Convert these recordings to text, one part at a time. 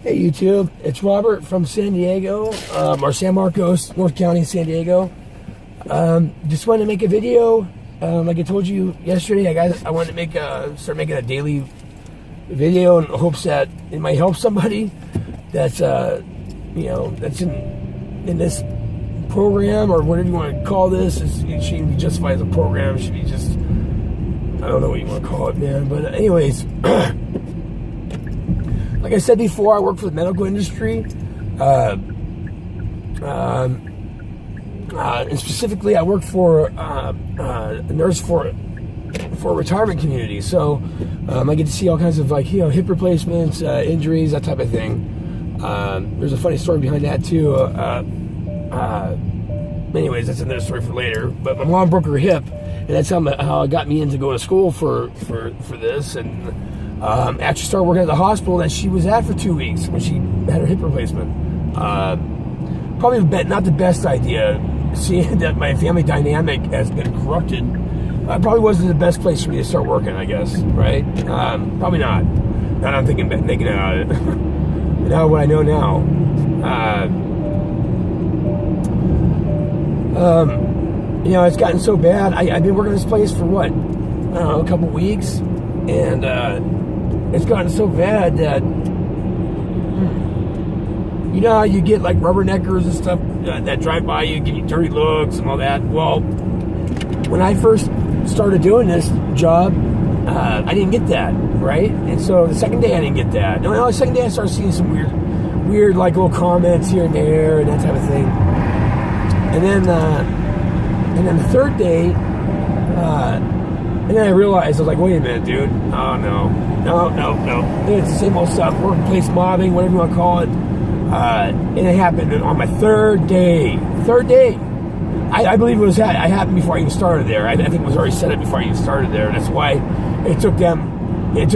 Hey YouTube, it's Robert from San Diego, or San Marcos, North County, San Diego. Just wanted to make a video. Like I told you yesterday, I wanted to start making a daily video in hopes that it might help somebody that's that's in this program, or whatever you want to call this. It shouldn't be justified as a program. It should be just, I don't know what you want to call it, man. But anyways. Like I said before, I work for the medical industry, and specifically, I work for a nurse for a retirement community. So I get to see all kinds of hip replacements, injuries, that type of thing. There's a funny story behind that too. Anyways, that's another story for later. But my mom broke her hip, and that's how it got me into going to school for this. And actually started working at the hospital that she was at for 2 weeks when she had her hip replacement. Probably not the best idea, seeing that my family dynamic has been corrupted. Probably wasn't the best place for me to start working, I guess, right? Probably not. Now I'm thinking about making it out of it. Now what I know now. It's gotten so bad. I've been working this place for what? I don't know, a couple weeks. And it's gotten so bad that, you know how you get like rubberneckers and stuff that drive by you, give you dirty looks and all that? Well, when I first started doing this job, I didn't get that, right? And so the second day I didn't get that. No, the second day I started seeing some weird like little comments here and there and that type of thing. And then the third day, and then I realized, I was like, wait a minute, dude. Oh, no. It's the same old stuff. Workplace mobbing, whatever you want to call it. And it happened on my third day. I believe it happened before I even started there. I think it was already set up before I even started there. That's why it took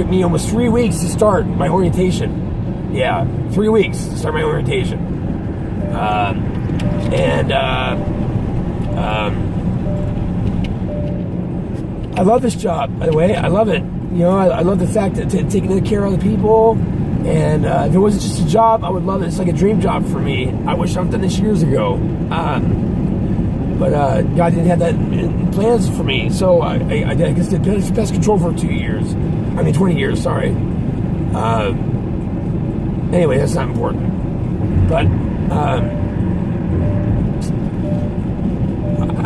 me almost 3 weeks to start my orientation. Yeah, 3 weeks to start my orientation. I love this job, by the way. I love it. I love the fact that taking good care of other people. And if it wasn't just a job, I would love it. It's like a dream job for me. I wish I'd done this years ago. But God didn't have that in plans for me. So I guess did pest control for 20 years, sorry. Anyway, that's not important. But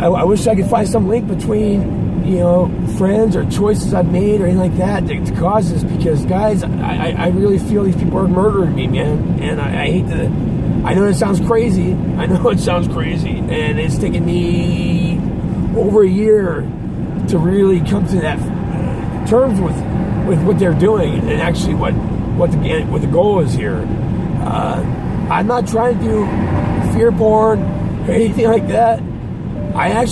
I wish I could find some link between friends or choices I've made or anything like that to cause this, because guys, I really feel these people are murdering me, man. And I hate to, I know it sounds crazy. And it's taken me over a year to really come to that terms with what they're doing and actually what the goal is here. I'm not trying to do fear porn or anything like that. I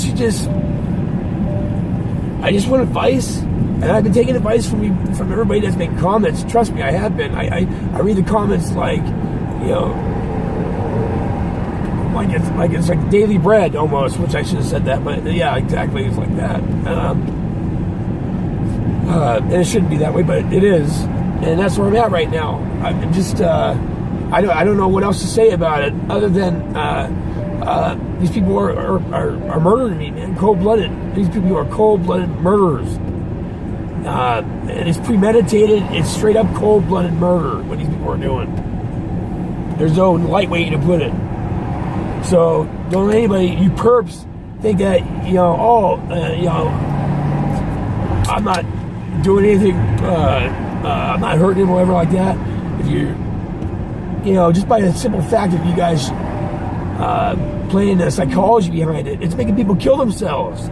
just want advice, and I've been taking advice from everybody that's making comments. Trust me, I have been. I read the comments like it's like daily bread almost, which I should have said that, but yeah, exactly, it's like that. And it shouldn't be that way, but it is, and that's where I'm at right now. I'm just I don't know what else to say about it other than. These people are murdering me, man. Cold-blooded. These people are cold-blooded murderers. And it's premeditated. It's straight-up cold-blooded murder, what these people are doing. There's no light way to put it. So, don't let anybody, you perps, think that, I'm not doing anything, I'm not hurting him or whatever like that. If you just by the simple fact that you guys playing the psychology behind it, it's making people kill themselves.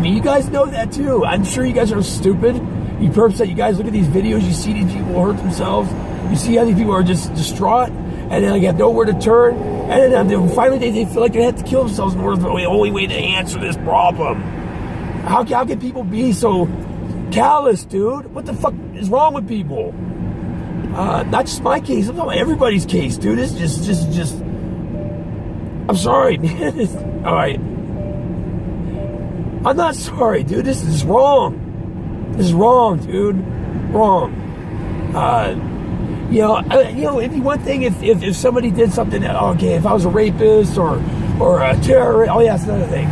You guys know that too. I'm sure you guys are stupid. You perps that you guys look at these videos, you see these people hurt themselves, you see how these people are just distraught, and then they have nowhere to turn, and then finally they feel like they have to kill themselves in order to the only way to answer this problem. How can people be so callous, dude? What the fuck is wrong with people? Not just my case, I'm talking about everybody's case, dude. It's just I'm sorry, man. All right. I'm not sorry, dude. This is wrong. This is wrong, dude. Wrong. It'd be one thing if somebody did something. Okay, if I was a rapist or a terrorist. Oh yeah, that's another thing.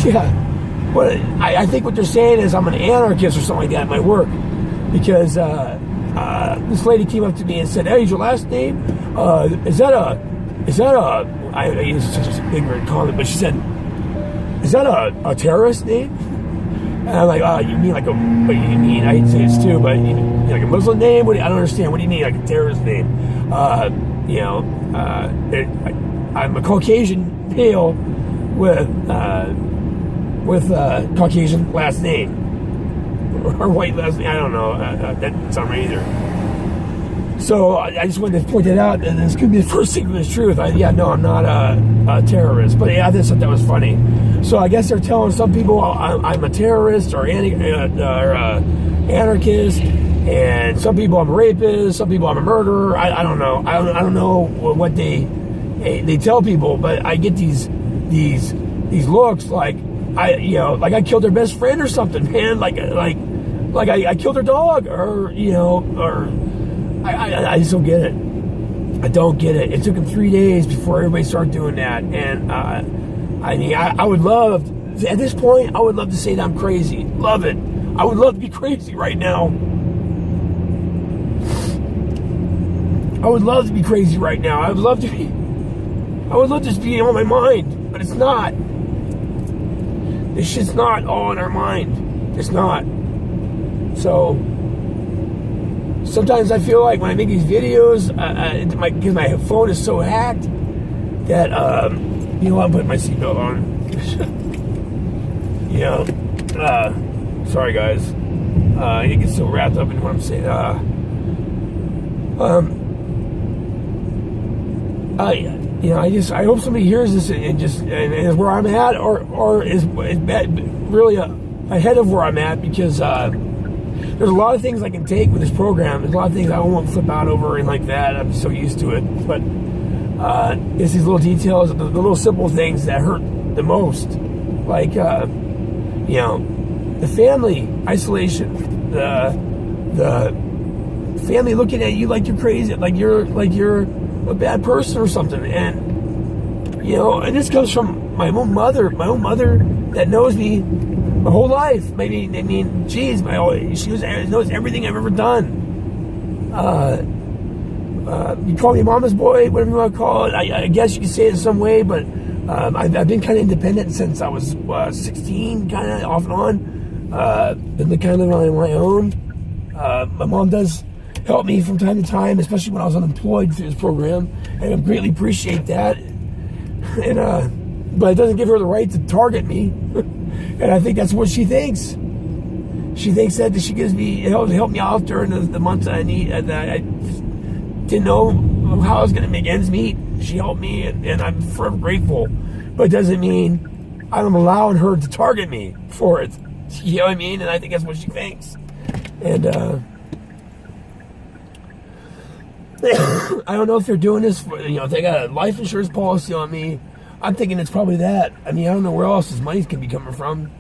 Yeah, but I think what they're saying is I'm an anarchist or something like that at my work, because this lady came up to me and said, "Hey, is your last name? Is that a?" I use such an ignorant comment, but she said, "Is that a terrorist name?" And I'm like, "Oh, you mean like a? What do you mean? I hate to say this too, but you mean like a Muslim name? I don't understand. What do you mean like a terrorist name? I'm a Caucasian male with Caucasian last name or white last name. I don't know. That doesn't sound right either." So I just wanted to point that out, and this could be the first thing with the truth. I'm not a terrorist, but yeah, I just thought that was funny. So I guess they're telling some people I'm a terrorist or anarchist, and some people I'm a rapist, some people I'm a murderer. I don't know. I don't know what they tell people, but I get these looks like I killed their best friend or something, man. Like I killed their dog, or I just don't get it. I don't get it. It took them 3 days before everybody started doing that. And, I would love, at this point, I would love to say that I'm crazy. Love it. I would love to be crazy right now. I would love to be crazy right now. I would love to just be on my mind. But it's not. This shit's not all in our mind. It's not. So sometimes I feel like when I make these videos, because my phone is so hacked that, I'm putting my seatbelt on. Sorry guys. I get so wrapped up in what I'm saying. I hope somebody hears this and is where I'm at, or is really ahead of where I'm at, because there's a lot of things I can take with this program. There's a lot of things I won't flip out over and like that. I'm so used to it. But it's these little details, the little simple things that hurt the most. Like, the family isolation, the family looking at you like you're crazy, like you're a bad person or something. And, and this comes from my own mother that knows me my whole life. She knows everything I've ever done. You call me mama's boy, whatever you want to call it. I guess you could say it in some way, but I've been kind of independent since I was 16, kind of off and on. Been kind of on my own. My mom does help me from time to time, especially when I was unemployed through this program, and I greatly appreciate that. And but it doesn't give her the right to target me. And I think that's what she thinks. She thinks that she gives me help me out during the months that I need. And I didn't know how I was going to make ends meet. She helped me, and I'm forever grateful. But it doesn't mean I'm allowing her to target me for it. You know what I mean? And I think that's what she thinks. And I don't know if they're doing this for, if they got a life insurance policy on me. I'm thinking it's probably that. I don't know where else this money can be coming from.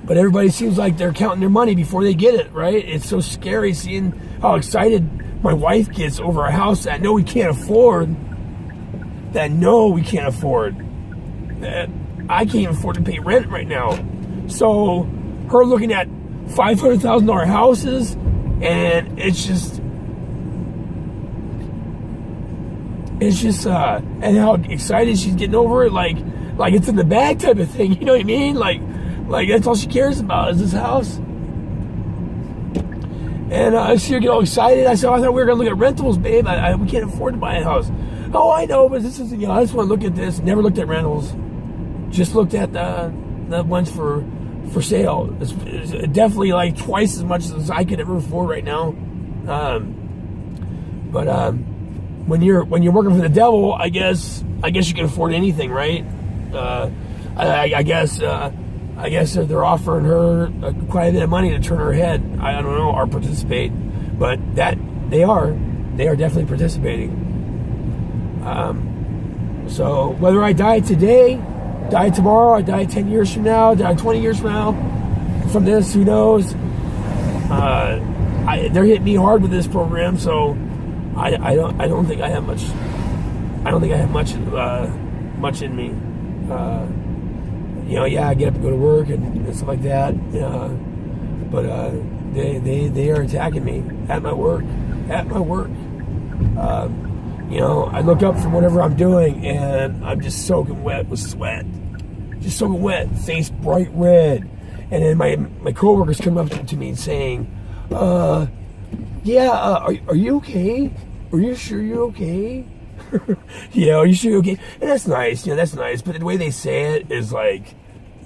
But everybody seems like they're counting their money before they get it, right? It's so scary seeing how excited my wife gets over a house that I know we can't afford. That I can't even afford to pay rent right now. So her looking at $500,000 houses, and it's just and how excited she's getting over it, like it's in the bag type of thing. You know what I mean? Like that's all she cares about is this house. And I see her get all excited. I said, I thought we were gonna look at rentals, babe. We can't afford to buy a house. Oh, I know, but this is, I just want to look at this. Never looked at rentals. Just looked at the ones for sale. It's definitely like twice as much as I could ever afford right now. But when you're working for the devil, I guess you can afford anything, right? I guess they're offering her quite a bit of money to turn her head. I don't know, or participate, but that they are definitely participating. So whether I die today, die tomorrow, I die 10 years from now, die 20 years from now, from this, who knows? They're hitting me hard with this program, so I don't think I have much. I don't think I have much in me. Yeah, I get up and go to work and stuff like that. But they are attacking me at my work. At my work. I look up from whatever I'm doing, and I'm just soaking wet with sweat. Just soaking wet, face bright red. And then my coworkers come up to me and saying, are you okay? Are you sure you're okay? Yeah, are you sure you're okay? And that's nice, that's nice. But the way they say it is like,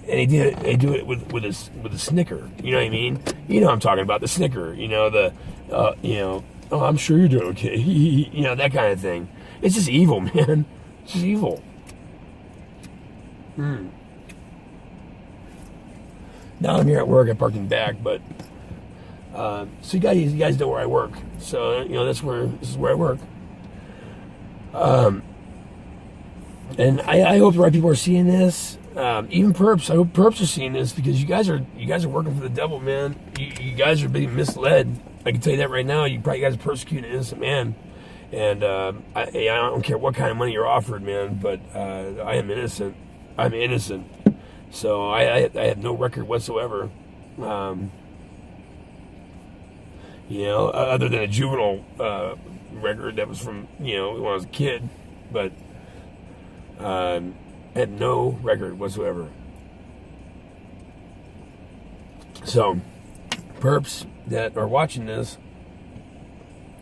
and they do it with a snicker. You know what I mean? You know what I'm talking about, the snicker. Oh, I'm sure you're doing okay. That kind of thing. It's just evil, man. It's just evil. Now I'm here at work. I parked in back, but so you guys know where I work. So this is where I work. And I hope the right people are seeing this. Even perps. I hope perps are seeing this, because you guys are working for the devil, man. You guys are being misled. I can tell you that right now. You guys are persecuting an innocent man, and I don't care what kind of money you're offered, man. But I am innocent. I'm innocent. So I have no record whatsoever. Other than a juvenile record that was from when I was a kid, but I had no record whatsoever. So, perps that are watching this,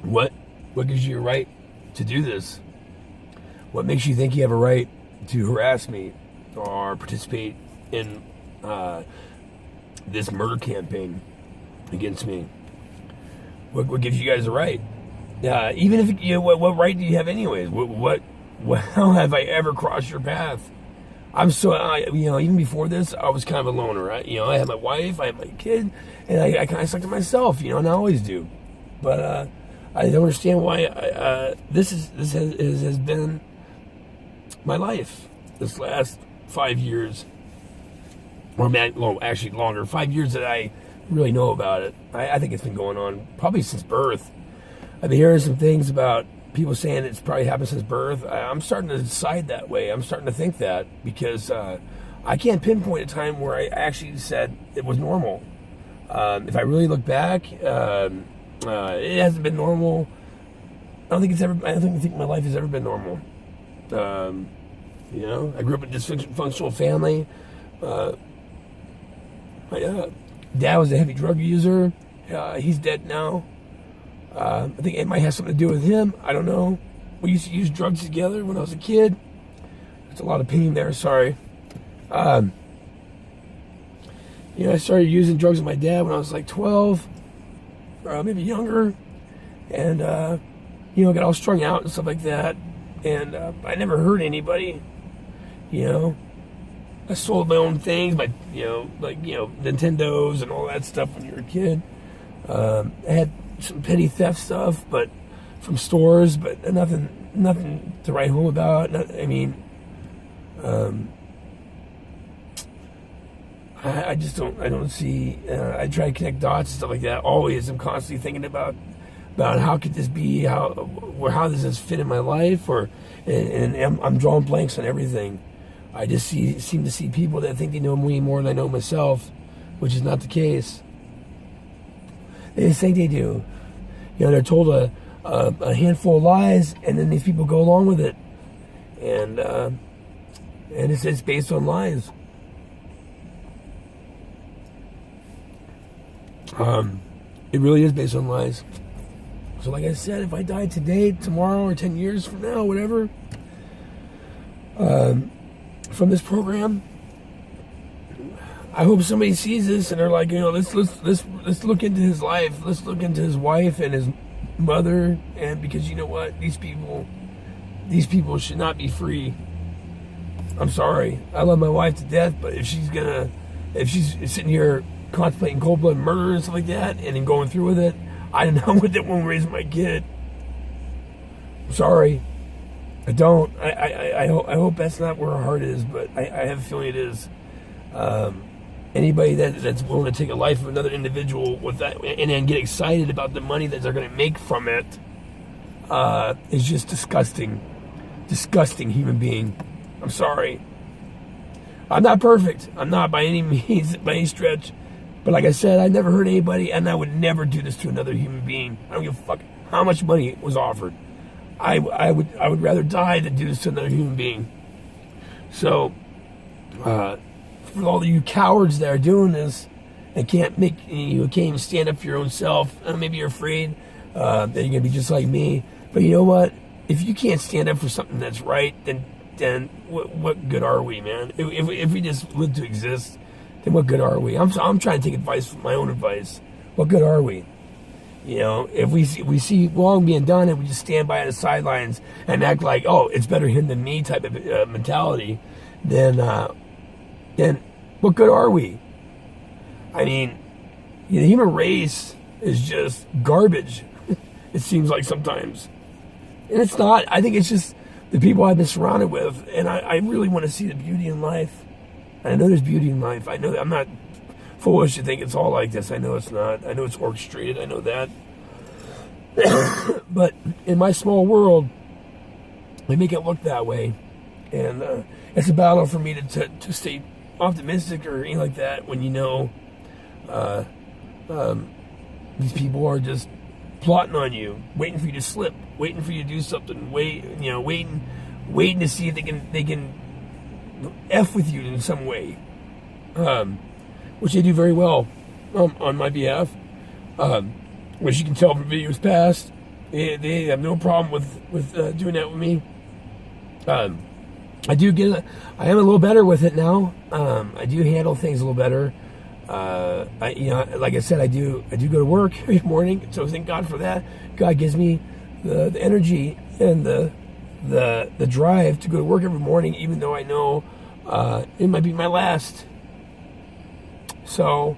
what gives you a right to do this? What makes you think you have a right to harass me or participate in this murder campaign against me? What gives you guys a right? Even if what right do you have anyways? How have I ever crossed your path? I'm so even before this, I was kind of a loner. Right? I had my wife, I had my kid, and I kind of stuck to myself. And I always do. But I don't understand why this has been my life this last 5 years, or actually longer. 5 years that I really know about it. I think it's been going on probably since birth. I've been hearing some things about people saying it's probably happened since birth. I'm starting to decide that way. I'm starting to think that, because I can't pinpoint a time where I actually said it was normal. If I really look back, it hasn't been normal. I don't think my life has ever been normal. I grew up in a dysfunctional family. My dad was a heavy drug user. He's dead now. I think it might have something to do with him. I don't know. We used to use drugs together when I was a kid. There's a lot of pain there. Sorry. I started using drugs with my dad when I was like 12, or maybe younger, and got all strung out and stuff like that. And I never hurt anybody. I sold my own things, Nintendos and all that stuff when you were a kid. I had some petty theft stuff, but from stores, but nothing to write home about. I just don't see. I try to connect dots and stuff like that. Always, I'm constantly thinking about how could this be, how does this fit in my life, and I'm drawing blanks on everything. I just seem to see people that think they know me more than I know myself, which is not the case. They just think they do. They're told a handful of lies, and then these people go along with it, and it's based on lies. It really is based on lies. So, like I said, if I die today, tomorrow, or 10 years from now, whatever, from this program, I hope somebody sees this and they're like, let's look into his life. Let's look into his wife and his mother, and because you know what, these people should not be free. I'm sorry, I love my wife to death, but if she's sitting here contemplating cold-blooded murder and stuff like that, and then going through with it, I don't know what that won't raise my kid. I'm sorry. I don't. I hope that's not where her heart is, but I have a feeling it is. Anybody that's willing to take a life of another individual with that, and then get excited about the money that they're going to make from it, is just disgusting. Disgusting human being. I'm sorry. I'm not perfect. I'm not by any means, by any stretch. But like I said, I never hurt anybody, and I would never do this to another human being. I don't give a fuck how much money was offered. I would rather die than do this to another human being. So, for all of you cowards that are doing this and can't even stand up for your own self, maybe you're afraid that you're gonna be just like me. But you know what? If you can't stand up for something that's right, then what good are we, man? If we just live to exist, then what good are we? I'm trying to take advice from my own advice. What good are we? You know, if we see wrong being done and we just stand by on the sidelines and act like, oh, it's better him than me type of mentality, then what good are we? I mean, the human race is just garbage. It seems like sometimes. And it's not. I think it's just the people I've been surrounded with, and I really want to see the beauty in life. I know there's beauty in life. I know I'm not foolish to think it's all like this. I know it's not. I know it's orchestrated. I know that. But in my small world, they make it look that way. And it's a battle for me to stay optimistic or anything like that when you know these people are just plotting on you, waiting for you to slip, waiting for you to do something, waiting to see if they can F with you in some way, which they do very well on my behalf, which you can tell from videos past. They have no problem with doing that with me. I am a little better with it now. I do handle things a little better. Like I said, I do go to work every morning, so thank God for that. God gives me the energy and the drive to go to work every morning, even though I know it might be my last. So,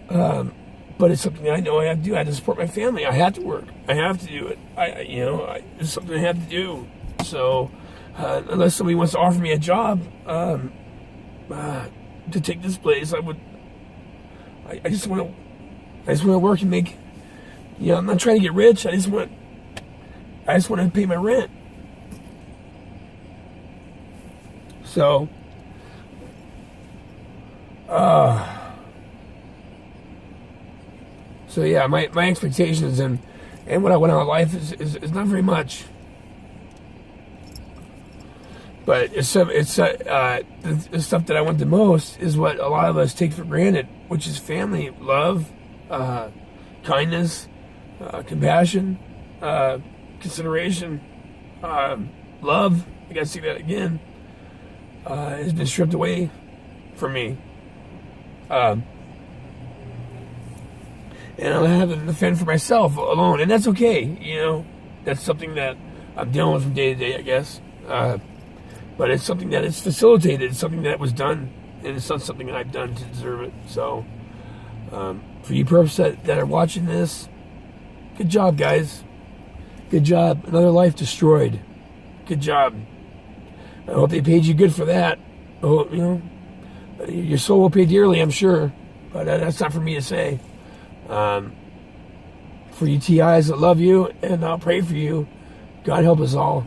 but it's something that I know I have to do. I have to support my family. I have to work. I have to do it. It's something I have to do. So, unless somebody wants to offer me a job to take this place, I just want to work and make. I'm not trying to get rich. I just want to pay my rent. So, yeah, my expectations and what I want out of life is not very much. But the stuff that I want the most is what a lot of us take for granted, which is family, love, kindness, compassion, consideration, love. I gotta see that again. Has been stripped away from me. And I'm having to fend for myself alone, and that's okay. That's something that I'm dealing with from day to day, I guess. But it's something that is facilitated. It's something that was done, and it's not something that I've done to deserve it. So, for you perps that are watching this, good job, guys. Good job. Another life destroyed. Good job. I hope they paid you good for that. Oh, your soul will pay dearly, I'm sure. But that's not for me to say. For you TIs that love you, and I'll pray for you. God help us all.